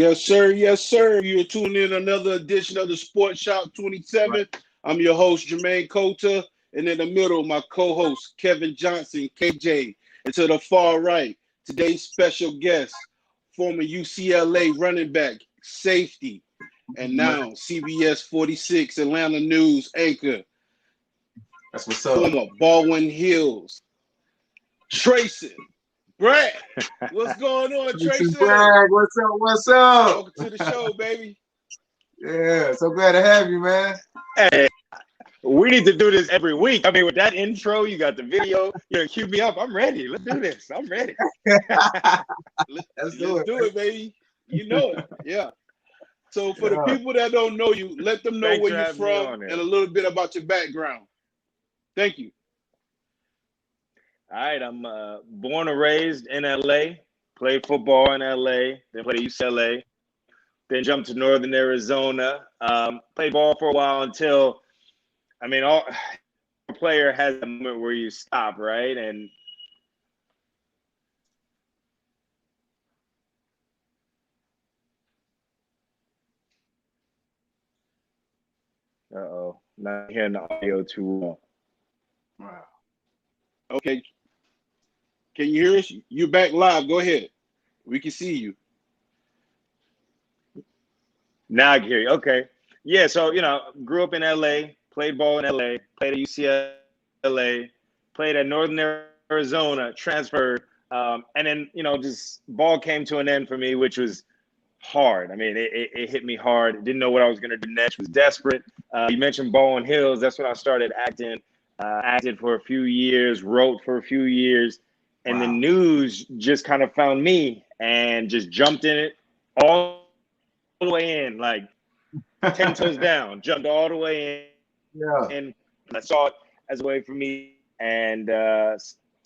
Yes, sir. Yes, sir. You're tuning in another edition of the Sports Shop Right. 27. I'm your host, Jermaine Cota. And in the middle, my co-host, Kevin Johnson, KJ. And to the far right, today's special guest, former UCLA running back, safety, and now CBS46 Atlanta News anchor, That's what's up. former Baldwin Hills, Trason. Bragg, what's going on, Trason? Bragg, what's up? What's up? Welcome to the show, baby. Yeah, so glad to have you, man. Hey, we need to do this every week. I mean, with that intro, you got the video. You cue me up. I'm ready. Let's do this. I'm ready. Let's do it, baby. You know it. Yeah. So for the people that don't know you, let them know Thanks where for you're having me from on and here. a little bit about your background. Thank you. All right. I'm born and raised in LA, played football in LA, then played at UCLA, then jumped to Northern Arizona. Played ball for a while until, I mean, all player has a moment where you stop, right? And not hearing the audio too well. Wow. Okay. Can you hear us? You're back live. Go ahead. We can see you. Now I can hear you. Okay. Yeah. So, grew up in LA, played ball in LA, played at UCLA, played at Northern Arizona, transferred. And then, just ball came to an end for me, which was hard. I mean, it hit me hard. Didn't know what I was going to do next. Was desperate. You mentioned Baldwin Hills. That's when I started acting. Acted for a few years, wrote for a few years. And the news just kind of found me and just jumped in it all the way in, like 10 toes down, jumped all the way in. Yeah. And I saw it as a way for me and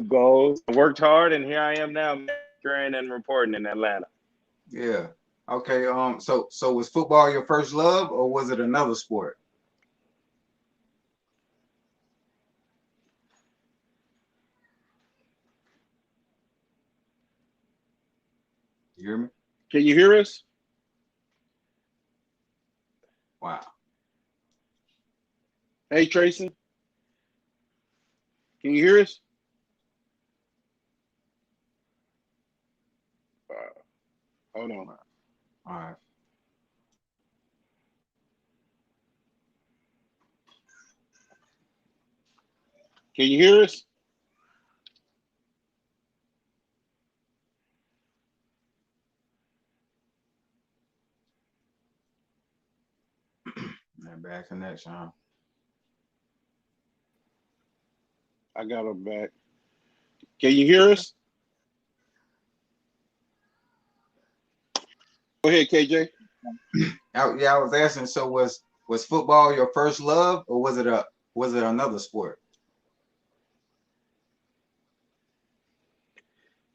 goals. I worked hard, and here I am now, making and reporting in Atlanta. Yeah. Okay. So was football your first love, or was it another sport? You hear me? Can you hear us? Wow. Hey, Tracy. Can you hear us? Hold on. All right. Can you hear us? Bad connection, huh? I got her back. Can you hear us? Go ahead, KJ. I was asking. So was football your first love, or was it another sport?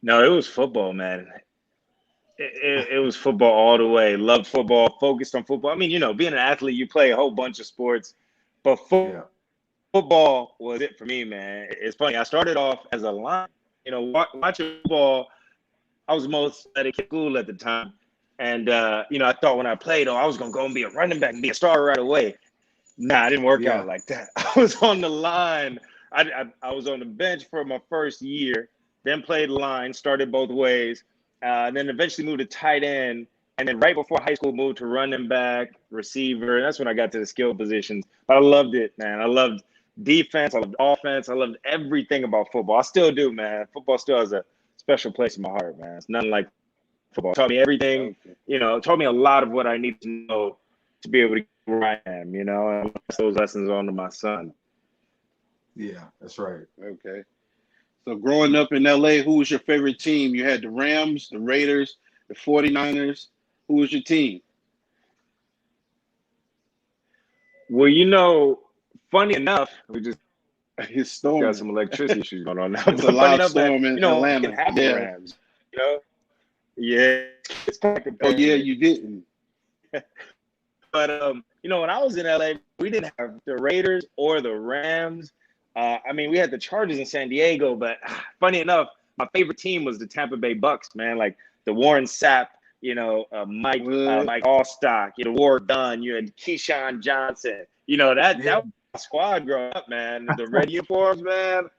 No, it was football, man. It was football all the way. Loved football, focused on football. I mean, being an athlete, you play a whole bunch of sports, but football was it for me, man. It's funny. I started off as a line, watching football. I was the most athletic kid in school at the time. And, I thought when I played, I was going to go and be a running back and be a star right away. Nah, it didn't work out like that. I was on the line. I was on the bench for my first year, then played line, started both ways, then eventually moved to tight end. And then right before high school, moved to running back, receiver. And that's when I got to the skill positions. But I loved it, man. I loved defense. I loved offense. I loved everything about football. I still do, man. Football still has a special place in my heart, man. It's nothing like football. It taught me everything, it taught me a lot of what I need to know to be able to get where I am, and I pass those lessons on to my son. Yeah, that's right. Okay. So growing up in LA, who was your favorite team? You had the Rams, the Raiders, the 49ers. Who was your team? Well, funny enough, we just It's storming. got some electricity issues going on now. It's a loud storm in Atlanta. We can have the Rams, Yeah. It's oh, yeah, you didn't. But, when I was in LA, we didn't have the Raiders or the Rams. I mean, we had the Chargers in San Diego, but funny enough, my favorite team was the Tampa Bay Bucks, man. Like the Warren Sapp, Mike Allstock, Ward Dunn, you had Keyshawn Johnson. That was squad growing up, man. The red uniforms, man,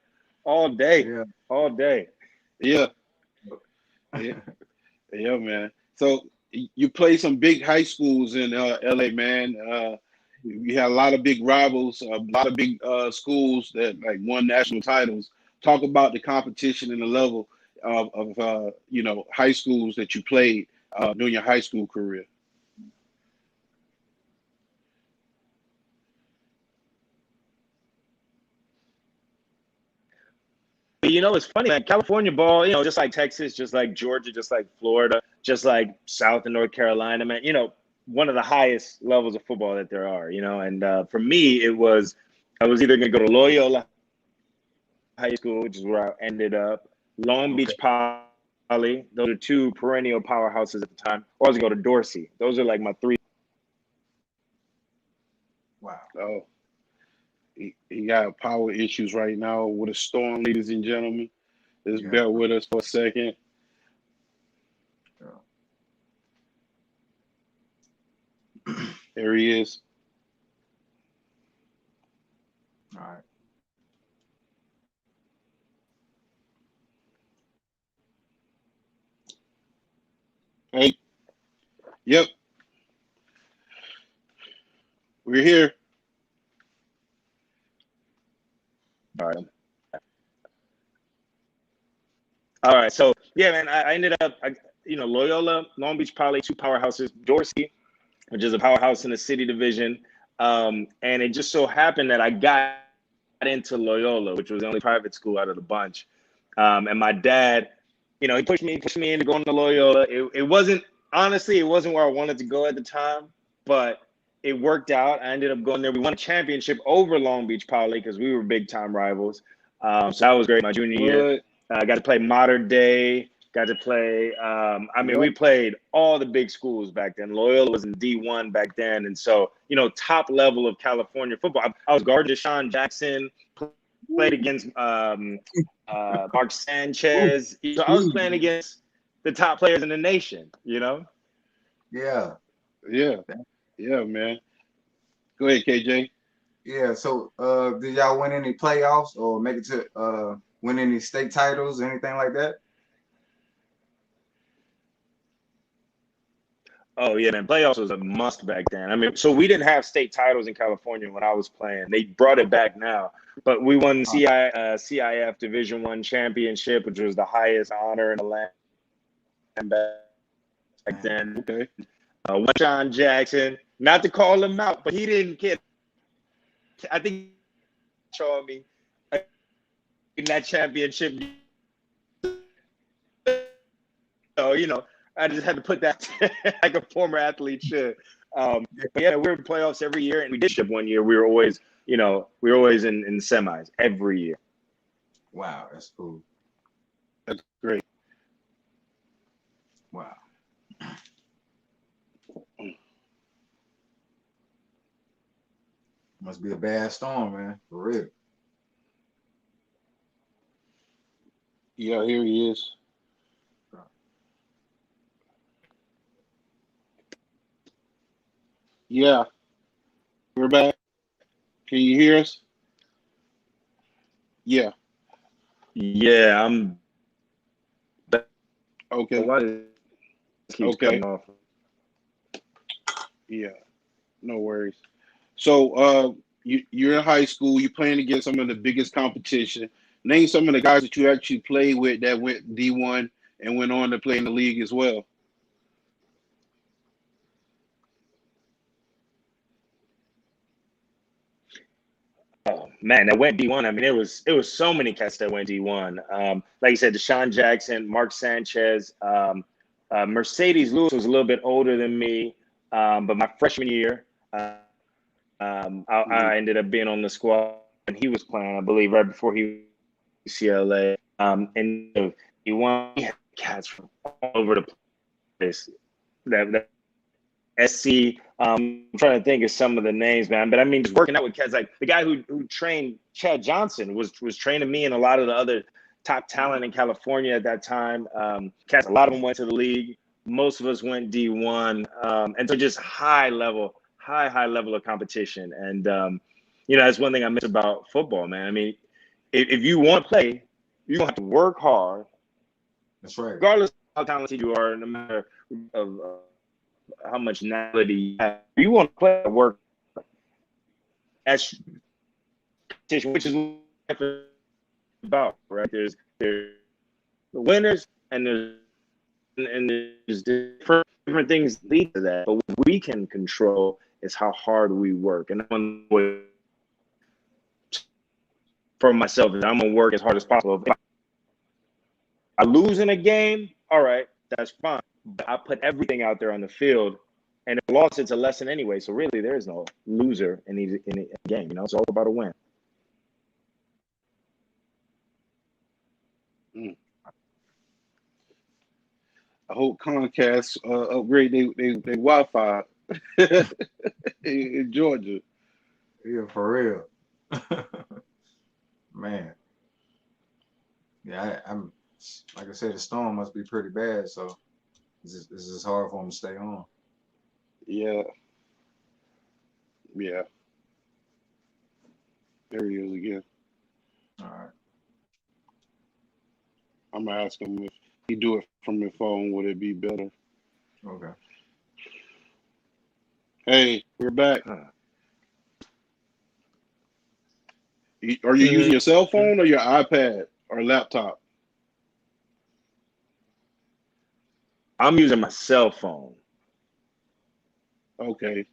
all day, all day. Yeah, man. So you play some big high schools in LA, man. You had a lot of big rivals, a lot of big schools that won national titles. Talk about the competition and the level of high schools that you played during your high school career. It's funny, man. California ball, just like Texas, just like Georgia, just like Florida, just like South and North Carolina, man. One of the highest levels of football that there are. And for me, I was either going to go to Loyola High School, which is where I ended up, Long Beach Poly. Those are two perennial powerhouses at the time. Or I was going to go to Dorsey. Those are like my three. Wow. Oh. He got power issues right now with a storm, ladies and gentlemen. Just bear with us for a second. There he is. All right. Hey. Yep. We're here. All right. So, yeah, man, I ended up, Loyola, Long Beach Poly, two powerhouses, Dorsey, which is a powerhouse in the city division. And it just so happened that I got into Loyola, which was the only private school out of the bunch. And my dad, he pushed me into going to Loyola. It wasn't where I wanted to go at the time, but it worked out. I ended up going there. We won a championship over Long Beach Poly because we were big time rivals. So that was great my junior year. I got to play Modern Day, got to play. We played all the big schools back then. Loyola was in D1 back then. And so, top level of California football. I was guarding Deshaun Jackson, played against Mark Sanchez. So I was playing against the top players in the nation, Yeah. Yeah, man. Go ahead, KJ. Yeah. So, did y'all win any playoffs or make it to win any state titles, anything like that? Oh, yeah, man. Playoffs was a must back then. So we didn't have state titles in California when I was playing. They brought it back now. But we won CIF Division I championship, which was the highest honor in the land back then. Okay. Deshaun Jackson, not to call him out, but he didn't get. I think he showed me in that championship. So, I just had to put that like a former athlete should. But yeah, we were in playoffs every year, and we did ship one year. We were always, in semis every year. Wow, that's cool. That's great. Wow. Must be a bad storm, man. For real. Yeah, here he is. Yeah. We're back. Can you hear us? Yeah. Yeah, I'm. Okay. Why does it keep cutting off? Yeah. No worries. So you're in high school, you're playing against some of the biggest competition. Name some of the guys that you actually played with that went D1 and went on to play in the league as well. Oh man, that went D1. It was so many cats that went D1. Like you said, Deshaun Jackson, Mark Sanchez, Mercedes Lewis was a little bit older than me, but my freshman year, I ended up being on the squad, and he was playing, I believe, right before he UCLA. And he won cats from all over the place. That SC. I'm trying to think of some of the names, man. But just working out with cats, like the guy who trained Chad Johnson was training me and a lot of the other top talent in California at that time. Cats, a lot of them went to the league. Most of us went D1, and so just high level of competition. And that's one thing I miss about football, man. I mean, if you want to play, you have to work hard. That's right. Regardless of how talented you are, no matter of how much knowledge you have, you want to play, work. That's competition, which is what it's about, right? There's the winners and there's different things lead to that. But what we can control is how hard we work. And one way for myself is I'm gonna work as hard as possible. If I lose in a game, all right, that's fine. But I put everything out there on the field, and if I lost, it's a lesson anyway. So really, there is no loser in a game. It's all about a win. I hope Comcast upgrade their Wi-Fi in Georgia. Yeah, for real. Man. Yeah, I'm like I said, the storm must be pretty bad, so it's just hard for them to stay on. Yeah. Yeah. There he is again. All right. I'm gonna ask him if he do it from his phone, would it be better? Okay. Hey, we're back. Are you using your cell phone or your iPad or laptop? I'm using my cell phone. Okay.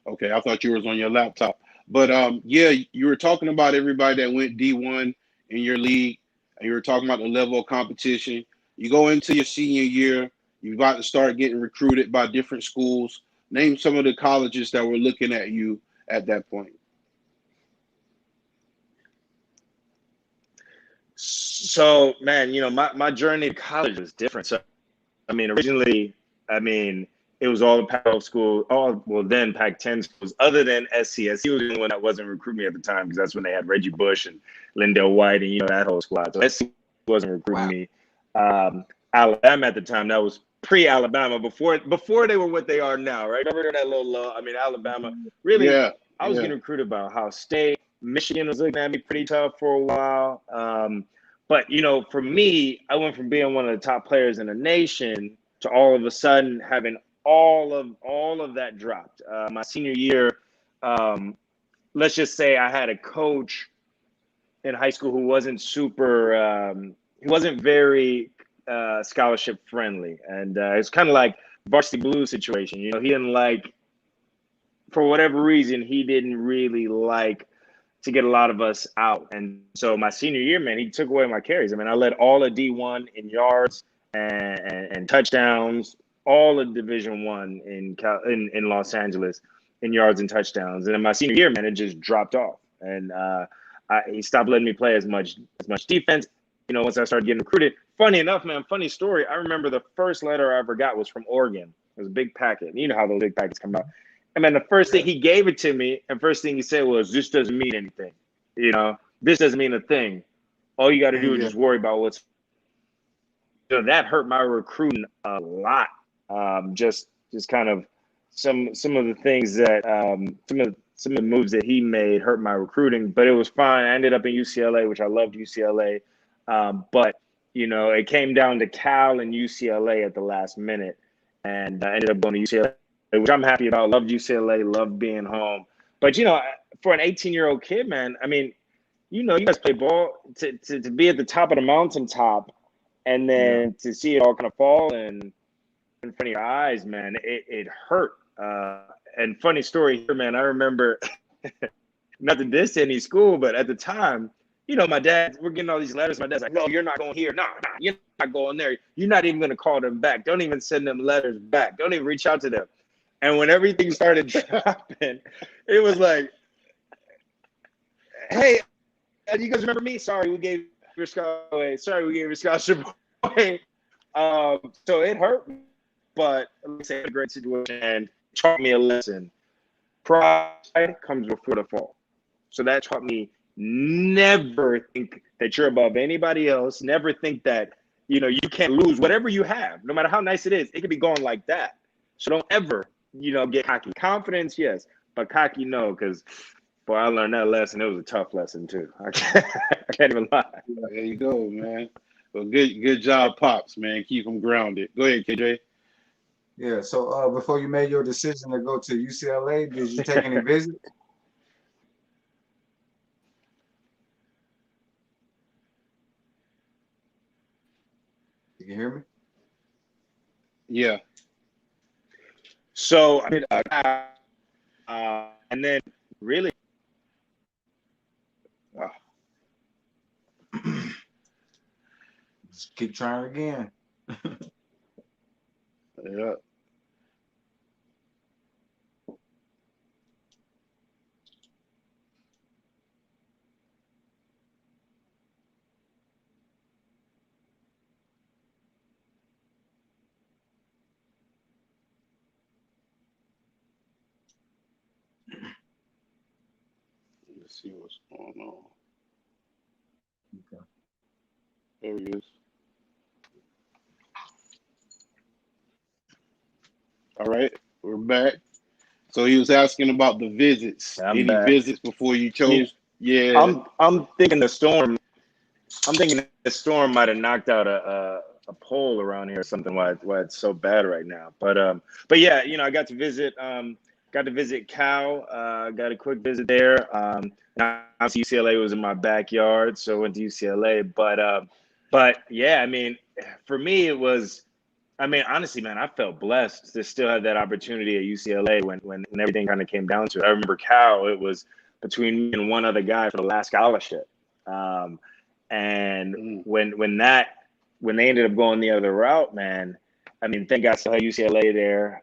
I thought you was on your laptop. But yeah, you were talking about everybody that went D1 in your league, and you were talking about the level of competition. You go into your senior year, you're about to start getting recruited by different schools. Name some of the colleges that were looking at you at that point. So, man, my journey to college was different. So, originally, it was all the Pac-12 school, then Pac-10 schools, other than SC. SC was the only one that wasn't recruiting me at the time because that's when they had Reggie Bush and Lindell White and, that whole squad. So SC wasn't recruiting me. Alabama at the time, that was pre-Alabama, before they were what they are now, right? Remember that little low? Alabama, really, Yeah, I was getting recruited by Ohio State. Michigan was looking at me pretty tough for a while. But, for me, I went from being one of the top players in the nation to all of a sudden having all of that dropped. My senior year, let's just say I had a coach in high school who wasn't he wasn't very scholarship friendly. And it's kind of like varsity blues situation. He didn't like, for whatever reason, he didn't really like to get a lot of us out. And so my senior year, man, he took away my carries. I led all of D1 in yards and touchdowns, all of Division I in Los Angeles in yards and touchdowns. And in my senior year, man, it just dropped off. And he stopped letting me play as much defense. Once I started getting recruited. Funny enough, man, funny story. I remember the first letter I ever got was from Oregon. It was a big packet. You know how those big packets come out. And man, the first thing he gave it to me, and first thing he said was, "This doesn't mean anything. This doesn't mean a thing. All you got to do is just worry about what's." That hurt my recruiting a lot. Just kind of some of the things that some of the moves that he made hurt my recruiting, but it was fine. I ended up in UCLA, which I loved UCLA. But it came down to Cal and UCLA at the last minute, and I ended up going to UCLA, which I'm happy about. Loved UCLA, loved being home. But for an 18-year-old kid, man, you guys play ball to be at the top of the mountaintop, and then to see it all kind of fall in front of your eyes, man, it hurt. And funny story here, man, I remember not to diss any school, but at the time, my dad, we're getting all these letters. My dad's like, "No, you're not going here. No, you're not going there. You're not even going to call them back. Don't even send them letters back. Don't even reach out to them." And when everything started dropping, it was like, "Hey, you guys remember me? Sorry, we gave your scholarship away. Sorry, we gave your scholarship away." So it hurt, but let me say, a great situation and taught me a lesson. Pride comes before the fall. So that taught me never think that you're above anybody else. Never think that you can't lose whatever you have, no matter how nice it is. It could be going like that. So don't ever, get cocky. Confidence, yes, but cocky, no, because boy, I learned that lesson. It was a tough lesson too. I can't even lie. There you go, man. Well, good job, Pops, man. Keep them grounded. Go ahead, KJ. Yeah. So before you made your decision to go to UCLA, did you take any visits? You can hear me? Yeah. So I did, and then really, Just keep trying again. Yeah. Let's see what's going on. Okay. There he is. All right, we're back. So he was asking about the visits. I'm Any back. visits before you chose? Yeah. I'm thinking the storm. I'm thinking the storm might have knocked out a pole around here or something. Why it's so bad right now? But yeah, I got to visit Cal. Got a quick visit there. Now UCLA was in my backyard, so I went to UCLA. But yeah, I mean, for me it was. I mean, honestly, man, I felt blessed to still have that opportunity at UCLA when everything kind of came down to it. I remember Cal. It was between me and one other guy for the last scholarship. And when they ended up going the other route, man, I mean, thank God I still had UCLA there.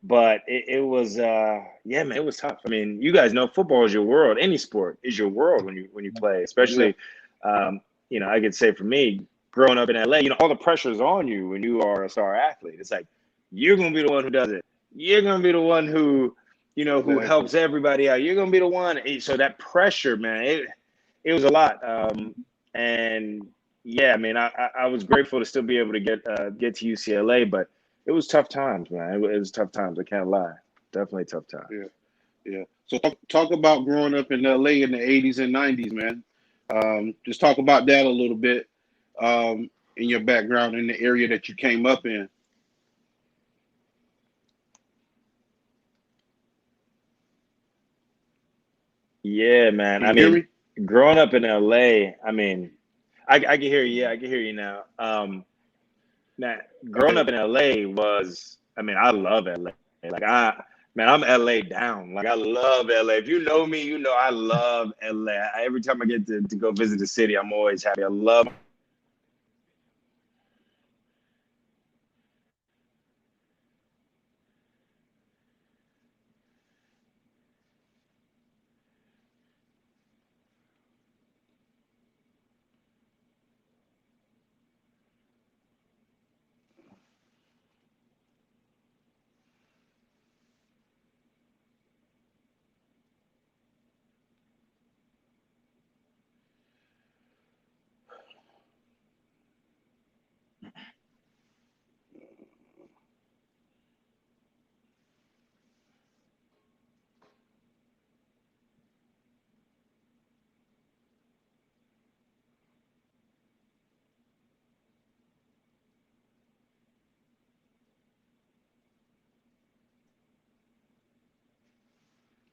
But it was, yeah, man, it was tough. I mean, you guys know football is your world. Any sport is your world when you play, especially, I could say for me, growing up in LA, all the pressure is on you when you are a star athlete. It's like, you're going to be the one who does it. You're going to be the one who, who helps everybody out. You're going to be the one. So that pressure, man, it was a lot. And yeah, I mean, I was grateful to still be able to get to UCLA, but it was tough times, man. It was tough times. I can't lie. Definitely tough times. Yeah. So talk about growing up in LA in the 80s and 90s, man. Just talk about that a little bit in your background in the area that you came up in. Yeah, man. Can you hear me? Growing up in LA, I mean, I can hear you. Yeah, I can hear you now. Man, growing up in LA was, I mean, I love LA. I'm LA down. Like, I love LA. If you know me, you know I love LA. Every time I get to go visit the city, I'm always happy. I love.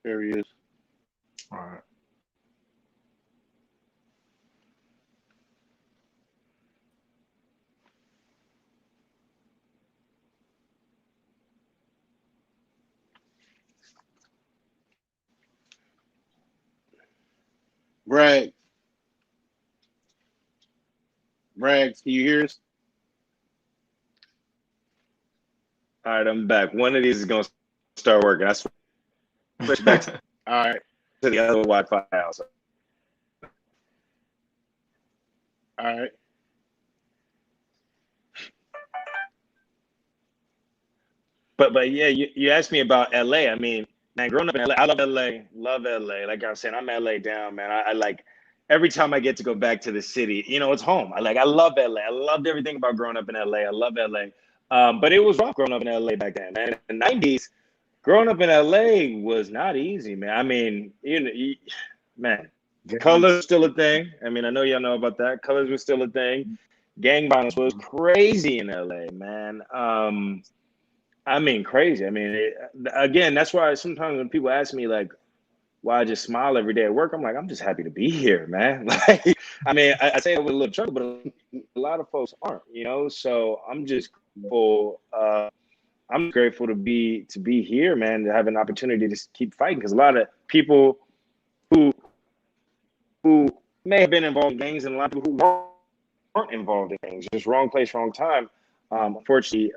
There he is. All right. Bragg, can you hear us? All right, I'm back. One of these is going to start working. I switch back to All right. the other Wi-Fi house. All right. But yeah, you asked me about LA. I mean, man, growing up in LA, I love LA. Love LA. Like I was saying, I'm LA down, man. I like every time I get to go back to the city, you know, it's home. I love LA. I loved everything about growing up in LA. I love LA. But it was rough growing up in LA back then, man. In the 90s, growing up in LA was not easy, man. I mean, man, colors were still a thing. I mean, I know y'all know about that. Colors were still a thing. Gang violence was crazy in LA, man. I mean, crazy. I mean, again, that's why sometimes when people ask me, like, why I just smile every day at work, I'm like, I'm just happy to be here, man. Like, I mean, I say it with a little trouble, but a lot of folks aren't, you know. So I'm just grateful. I'm grateful to be here, man. To have an opportunity to keep fighting, because a lot of people who may have been involved in gangs, and a lot of people who weren't involved in gangs, just wrong place, wrong time. Unfortunately,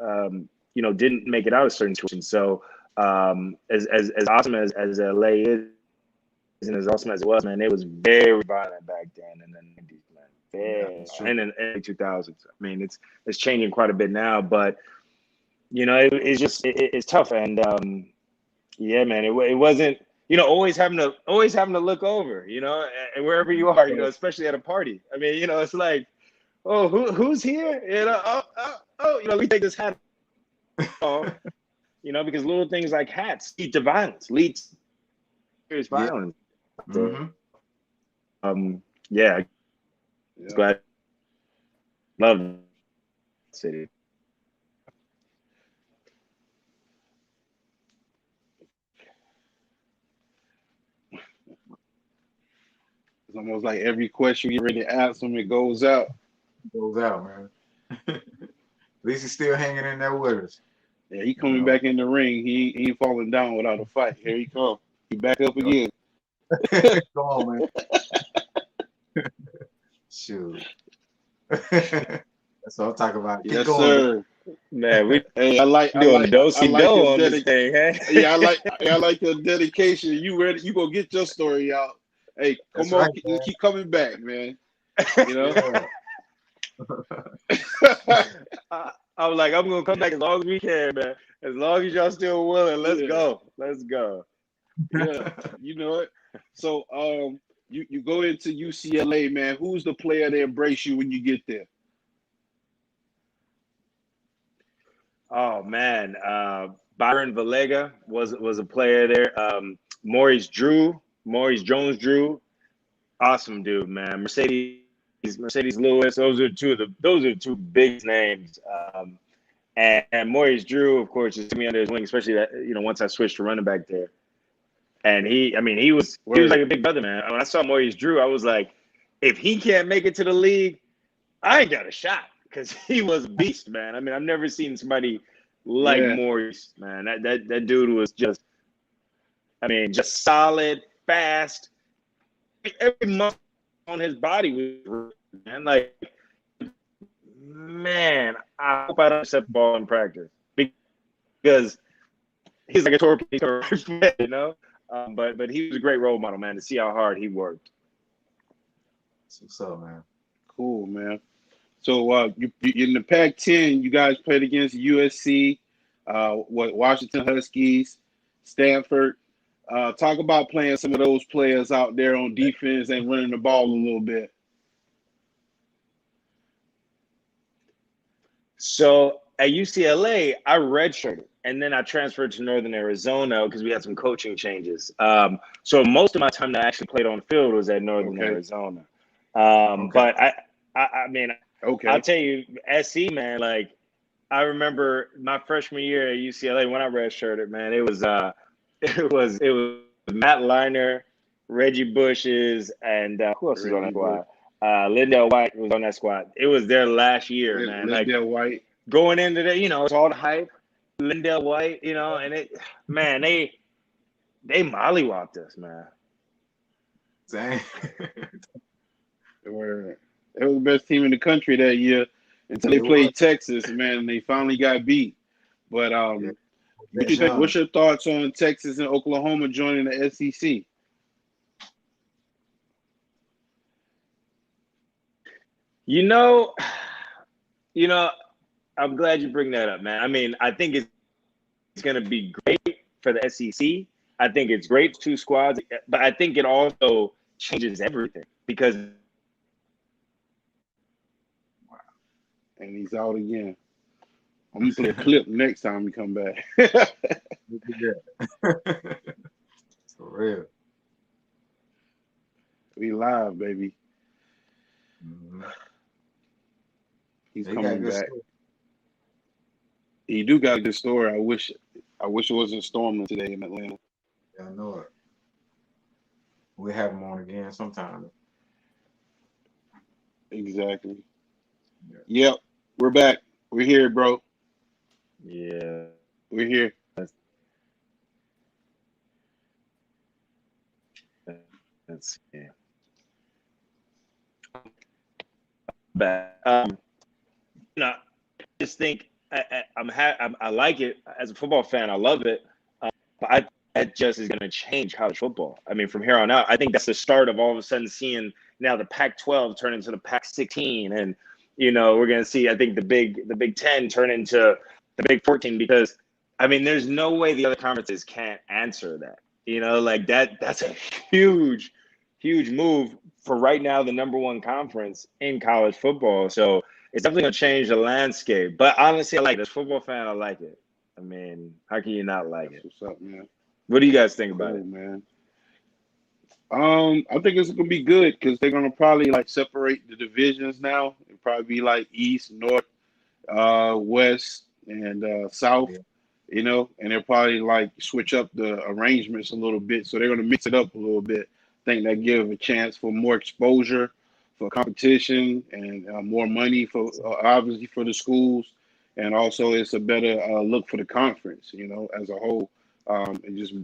you know, didn't make it out of certain situations. So as awesome as LA is, and as awesome as it was, man, it was very violent back then in the 90s, man. And in the 2000s. I mean, it's changing quite a bit now, but you know, it's tough. And yeah, man, it wasn't, you know, always having to look over, you know, and wherever you are, you know, especially at a party. I mean, you know, it's like, oh, who's here? You know, oh, you know, we take this hat off, you know, because little things like hats lead to violence, lead to serious violence. Yeah. Glad. Love the city. It's almost like every question you already ask him, it goes out. Goes out, man. At least he's still hanging in there with us. Yeah, he coming back in the ring. He ain't falling down without a fight. Here he come. He back up again. Come on, man. Shoot. That's what I'm talking about. Yes, sir. Man, hey, I like on this thing, hey? Yeah, I like the dedication. You ready? You gonna get your story out. Hey, come on, keep coming back, man. You know. I was like, I'm gonna come back as long as we can, man. As long as y'all still willing, let's go. Let's go. Yeah, you know it. So you go into UCLA, man. Who's the player that embrace you when you get there? Oh man, Byron Valega was a player there. Maurice Jones-Drew, awesome dude, man. Mercedes Lewis, those are two big names. And Maurice Drew, of course, just took me under his wing, especially that, you know, once I switched to running back there. And he was like a big brother, man. When I saw Maurice Drew, I was like, if he can't make it to the league, I ain't got a shot, because he was a beast, man. I mean, I've never seen somebody like Maurice, man. That dude was just, I mean, just solid, fast. Every muscle on his body was, man. Like, man, I hope I don't set the ball in practice, because he's like a torpedo, you know. But he was a great role model, man, to see how hard he worked. What's up, man? Cool, man. So you in the Pac-10, you guys played against USC, Washington Huskies, Stanford. Talk about playing some of those players out there on defense and running the ball a little bit. So at UCLA, I redshirted, and then I transferred to Northern Arizona because we had some coaching changes. So most of my time that I actually played on the field was at Northern Arizona. But I mean, I'll tell you, SC, man, like, I remember my freshman year at UCLA when I redshirted, man, it was Matt Liner, Reggie Bushes, and who else was on that squad? Lindell White was on that squad. It was their last year, man. Lindell White. Going into the, you know, it's all the hype. Lindell White, you know, and they mollywopped us, man. Dang. They were the best team in the country that year until they played Texas, man, and they finally got beat. But what's your thoughts on Texas and Oklahoma joining the SEC? You know, I'm glad you bring that up, man. I mean, I think it's going to be great for the SEC. I think it's great, 2 squads, but I think it also changes everything. because And he's out again. I'm gonna play a clip next time we come back. For real. We live, baby. Mm-hmm. He's He got a coming good back. story. He do got a good story. I wish it wasn't storming today in Atlanta. Yeah, I know it. We'll have him on again sometime. Exactly. Yeah. Yep. We're back. We're here, bro. yeah, We're here. that's yeah. But you know, I just think I like it as a football fan. I love it. But that just is going to change college football. I mean, from here on out, I think that's the start of all of a sudden seeing now the Pac-12 turn into the Pac-16, and we're going to see. I think the Big Ten turn into the Big 14 because I mean, there's no way the other conferences can't answer that. Like that's a huge move for right now, the number one conference in college football. So it's definitely going to change the landscape. But honestly, I like it. As a football fan, I like it. I mean, how can you not like it? What's up, man? What do you guys think about it? Man. I think it's gonna be good because they're gonna probably like separate the divisions now. It'll probably be like East, North, West, and South. Yeah. And they'll probably like switch up the arrangements a little bit. So they're gonna mix it up a little bit. I think that give a chance for more exposure, for competition, and more money for obviously for the schools, and also it's a better look for the conference. As a whole, and just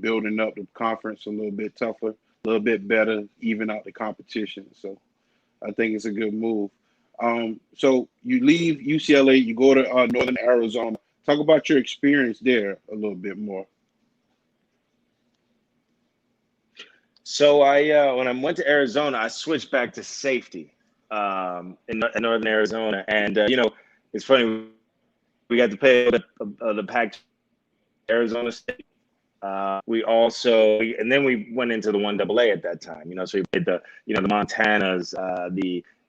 building up the conference a little bit tougher, a little bit better, even out the competition. So I think it's a good move. So you leave UCLA, you go to Northern Arizona. Talk about your experience there a little bit more. So I when I went to Arizona, I switched back to safety in Northern Arizona, and it's funny we got to play the Pac Arizona State. And then we went into the 1AA at that time. So we played the Montanas,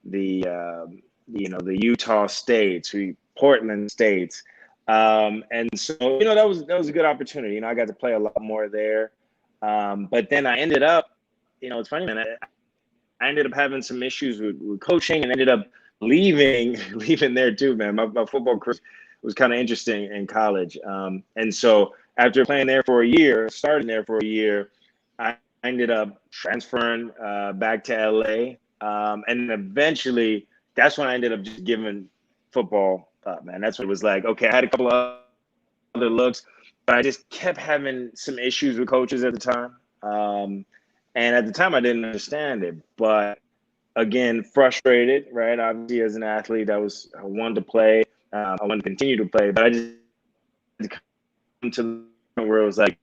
the Utah States, Portland States. And so, that was a good opportunity. I got to play a lot more there. But then I ended up, it's funny, man. I ended up having some issues with coaching and ended up leaving there too, man. My football career was kind of interesting in college. And so after playing there for a year, starting there for a year, I ended up transferring back to LA. And eventually that's when I ended up just giving football up, man. That's what it was like. Okay, I had a couple of other looks, but I just kept having some issues with coaches at the time. And at the time I didn't understand it, but again, frustrated, right? Obviously as an athlete, I wanted to play. I wanted to continue to play, but I just come to the point where it was like,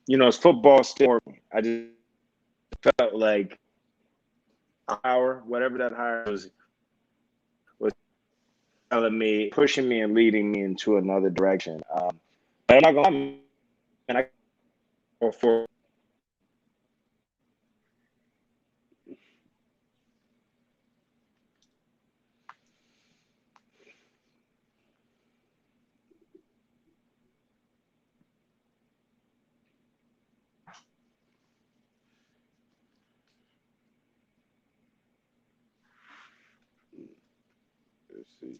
it's football still. I just felt like whatever that hire was telling me, pushing me and leading me into another direction. But I'm not gonna lie, man, I go for Let's see.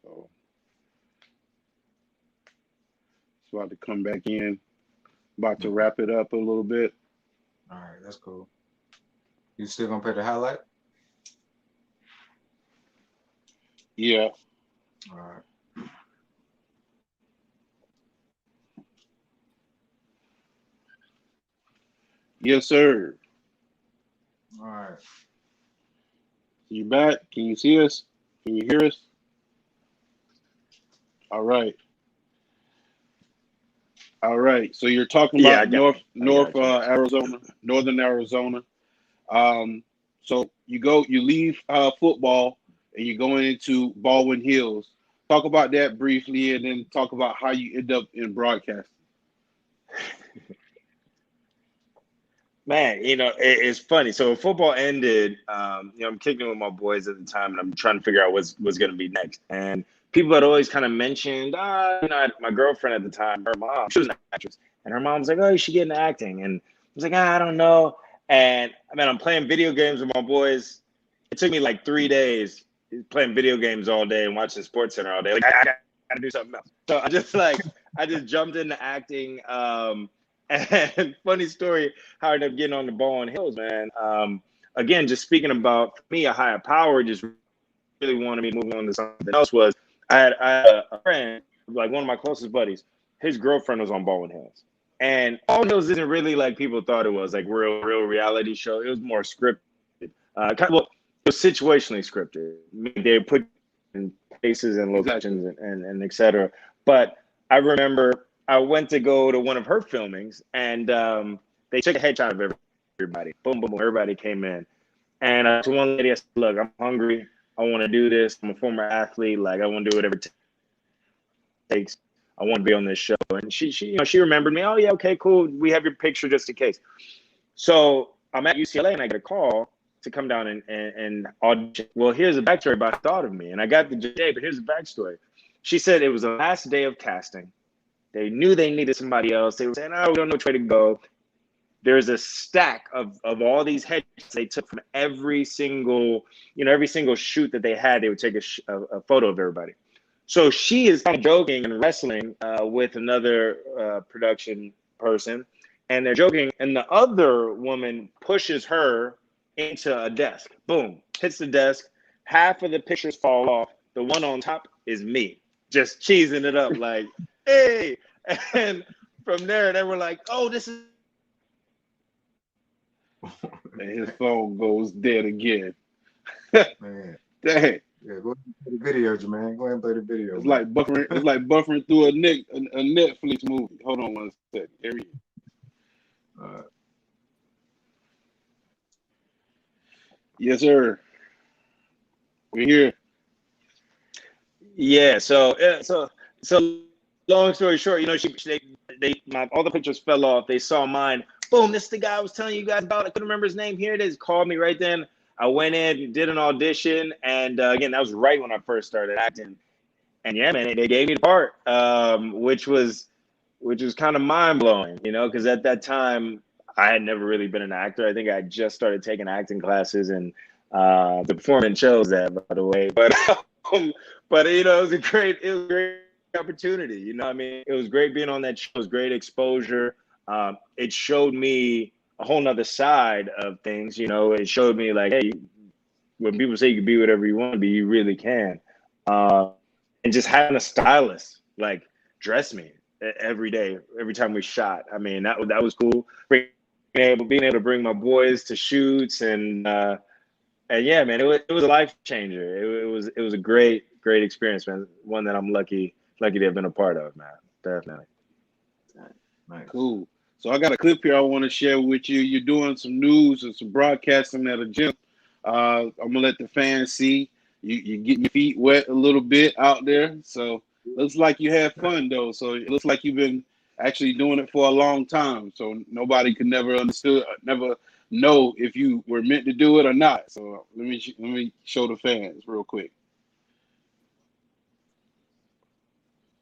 So it's about to come back in. About to wrap it up a little bit. All right, that's cool. You still gonna play the highlight? Yeah. All right. Yes, sir. All right. You back? Can you see us? Can you hear us? All right. All right. So you're talking Yeah, I about got you. I got you. Arizona, northern Arizona. So you leave football and you're going into Baldwin Hills. Talk about that briefly, and then talk about how you end up in broadcasting. Man, it's funny. So football ended. I'm kicking with my boys at the time, and I'm trying to figure out what's going to be next. And people had always kind of mentioned, my girlfriend at the time, her mom, she was an actress, and her mom was like, "Oh, you should get into acting." And I was like, I don't know. And I'm playing video games with my boys. It took me like 3 days playing video games all day and watching Sports Center all day. Like I got to do something else. So I just jumped into acting. And funny story, how I ended up getting on the Baldwin Hills, man. Again, just speaking about me, a higher power just really wanted me to move on to something else. Was I had a friend, like one of my closest buddies, his girlfriend was on Baldwin Hills. And Baldwin Hills isn't really like people thought it was, like real reality show. It was more scripted. It was situationally scripted. They put in places and locations and et cetera. But I remember I went to go to one of her filmings, and they took a headshot of everybody. Boom, boom, boom. Everybody came in. And to one lady, I said, "Look, I'm hungry. I want to do this. I'm a former athlete. Like, I want to do whatever it takes. I want to be on this show." And she remembered me. "Oh, yeah, okay, cool. We have your picture just in case." So I'm at UCLA, and I get a call to come down and audition. Well, here's the backstory about thought of me. And I got the J, but here's the backstory. She said it was the last day of casting. They knew they needed somebody else. They were saying, "Oh, we don't know which way to go." There's a stack of all these headshots they took from every single shoot that they had. They would take a photo of everybody. So she is kind of joking and wrestling with another production person, and they're joking. And the other woman pushes her into a desk. Boom, hits the desk. Half of the pictures fall off. The one on top is me, just cheesing it up like, "Hey." And from there, they were like, "Oh, this is..." And his phone goes dead again. Man. Dang. Yeah, go ahead and play the video, Jermaine. Go ahead and play the video. It's like buffering. It's like buffering through a Netflix movie. Hold on one second. Here we go. Yes, sir. We're here. Yeah. So long story short, all the pictures fell off. They saw mine. Boom, this is the guy I was telling you guys about. I couldn't remember his name. Here it is. Called me right then. I went in, did an audition, and again, that was right when I first started acting. And yeah, man, they gave me the part, which was kind of mind blowing, because at that time I had never really been an actor. I think I just started taking acting classes, and the performance shows that, by the way. But it was a great opportunity. It was great being on that show. It was great exposure. It showed me a whole nother side of things. It showed me like, hey, when people say you can be whatever you want to be, you really can. And just having a stylist like dress me every day, every time we shot. That was cool. Being able to bring my boys to shoots and yeah, man, it was a life changer. It was a great experience, man. One that I'm lucky to have been a part of, man. Definitely. Nice. Cool. So I got a clip here I want to share with you. You're doing some news and some broadcasting at a gym. I'm gonna let the fans see you getting your feet wet a little bit out there. So looks like you had fun though. So it looks like you've been actually doing it for a long time. So nobody could never know if you were meant to do it or not. So let me show the fans real quick.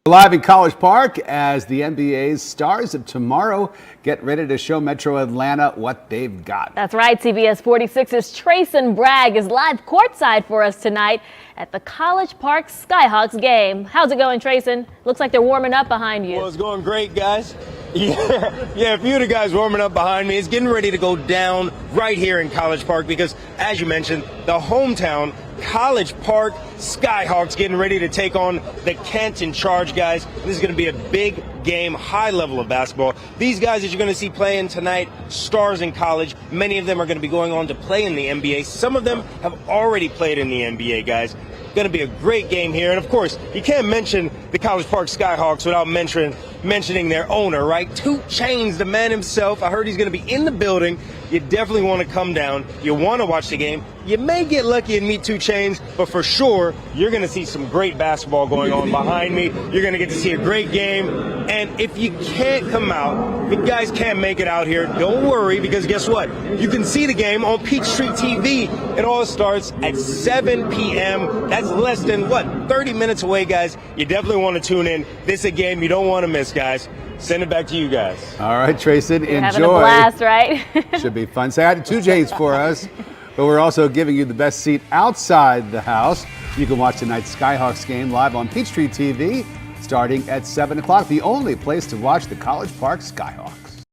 Live in College Park as the NBA's stars of tomorrow get ready to show Metro Atlanta what they've got. That's right. CBS46's Trason Bragg is live courtside for us tonight at the College Park Skyhawks game. How's it going, Trason? Looks like they're warming up behind you. Well, it's going great, guys. Yeah, a few of the guys warming up behind me. It's getting ready to go down right here in College Park because, as you mentioned, the hometown College Park Skyhawks getting ready to take on the Canton Charge guys. This is going to be a big game, high level of basketball. These guys that you're going to see playing tonight, stars in college. Many of them are going to be going on to play in the NBA. Some of them have already played in the NBA, guys. Going to be a great game here. And, of course, you can't mention the College Park Skyhawks without mentioning their owner, right? 2 Chainz, the man himself. I heard he's going to be in the building. You definitely want to come down. You want to watch the game. You may get lucky and meet 2 Chainz, but for sure, you're going to see some great basketball going on behind me. You're going to get to see a great game. And if you can't come out, if you guys can't make it out here, don't worry, because guess what? You can see the game on Peachtree TV. It all starts at 7 p.m. That's less than, 30 minutes away, guys. You definitely want to tune in. This is a game you don't want to miss, guys. Send it back to you guys. All right, Trason, enjoy. Having a blast, right? Should be fun. Say hi to 2 J's for us. But we're also giving you the best seat outside the house. You can watch tonight's Skyhawks game live on Peachtree TV starting at 7 o'clock. The only place to watch the College Park Skyhawks.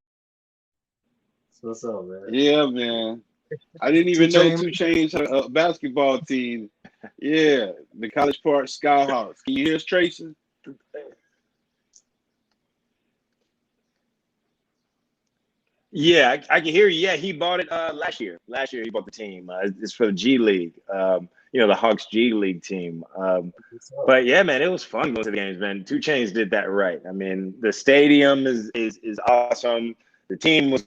What's up, man? Yeah, man. I didn't even know 2 Chainz had a basketball team. Yeah, the College Park Skyhawks. Can you hear us, Trason? Yeah, I can hear you. Yeah, he bought it last year. Last year he bought the team. It's for the G League. The Hawks G League team. But yeah, man, it was fun going to the games, man. 2 Chainz did that right. I mean, the stadium is awesome. The team was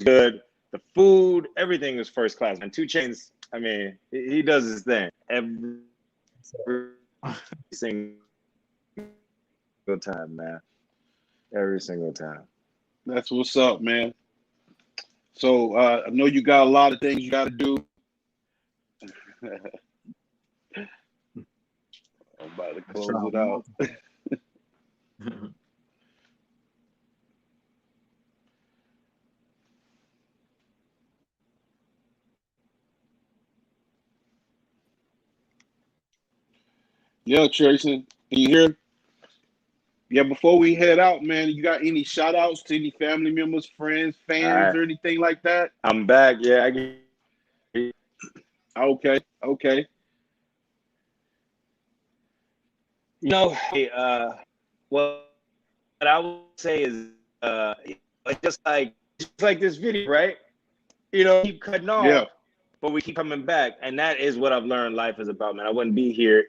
good. The food, everything was first class. And 2 Chainz, I mean, he does his thing every single time, man. Every single time. That's what's up, man. So I know you got a lot of things you got to do. I'm about to close it out. Yeah, Trason, can you hear? Yeah, before we head out, man, you got any shout outs to any family members, friends, fans, or anything like that? I'm back. Yeah, Okay. What I would say is just like this video, right? Keep cutting off, but we keep coming back. And that is what I've learned life is about, man. I wouldn't be here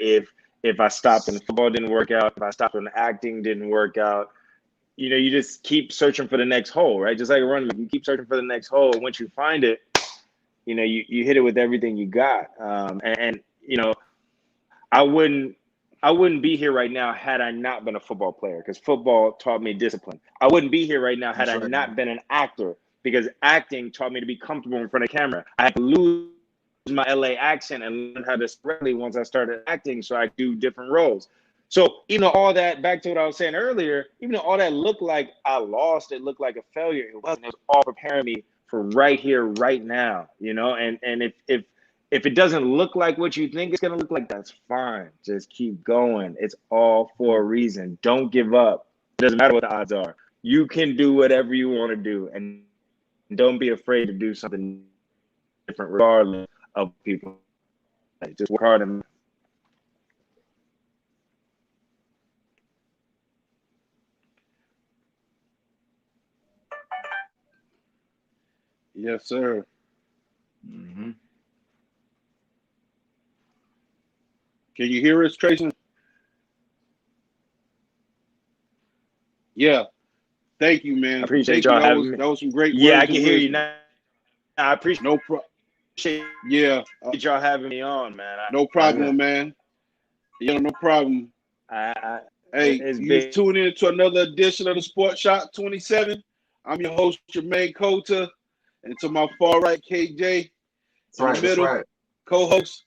if I stopped and football didn't work out, if I stopped and acting didn't work out. You just keep searching for the next hole, right? Just like a running, you keep searching for the next hole. Once you find it, you hit it with everything you got. I wouldn't be here right now had I not been a football player, because football taught me discipline. I wouldn't be here right now had I not been an actor, because acting taught me to be comfortable in front of camera. I had to lose my LA accent and learn how to spread once I started acting, so I do different roles. So, all that, back to what I was saying earlier, even though all that looked like I lost, it looked like a failure, it wasn't. It was all preparing me for right here, right now, and if it doesn't look like what you think it's going to look like, that's fine. Just keep going. It's all for a reason. Don't give up. It doesn't matter what the odds are. You can do whatever you want to do, and don't be afraid to do something different regardless of people. Just work hard and yes, sir. Mm-hmm. Can you hear us, Trason? Yeah. Thank you, man. I appreciate y'all having me. That was some great words. Yeah, I can hear you now. I appreciate Yeah. y'all having me on, man. No problem, man. Yeah, no problem. Hey, you tune in to another edition of the Sports Shop 27. I'm your host, Jermaine Coulter, and to my far right, KJ. That's right. Co-host.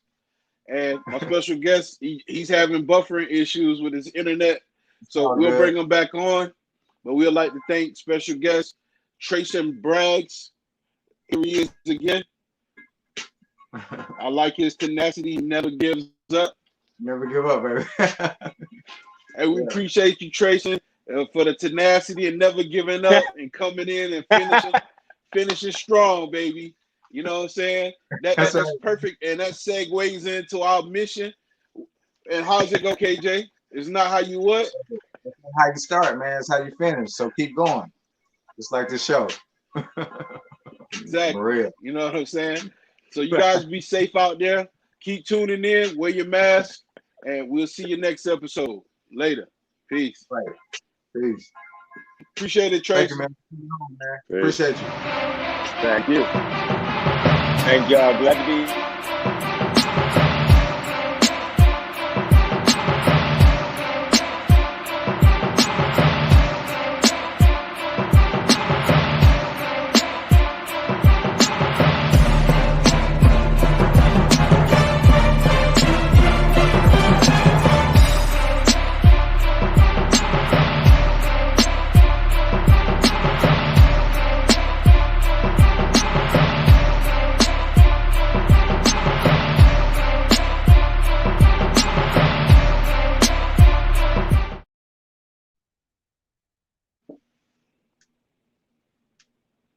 And my special guest, he's having buffering issues with his internet, so we'll bring him back on. But we'd like to thank special guest Trason Bragg. Here he is again. I like his tenacity. He never gives up. Never give up, baby. And we appreciate you, Trason. for the tenacity and never giving up and coming in and finishing strong, baby. You know what I'm saying? That's perfect, and that segues into our mission. And how's it go, KJ? It's not how you what? It's not how you start, man. It's how you finish. So keep going. Just like the show. Exactly. Real. You know what I'm saying? So you guys be safe out there. Keep tuning in. Wear your mask, and we'll see you next episode. Later. Peace. Right. Peace. Appreciate it, Trason. Thank you, man. Appreciate you. Thank you. Thank y'all. Glad to be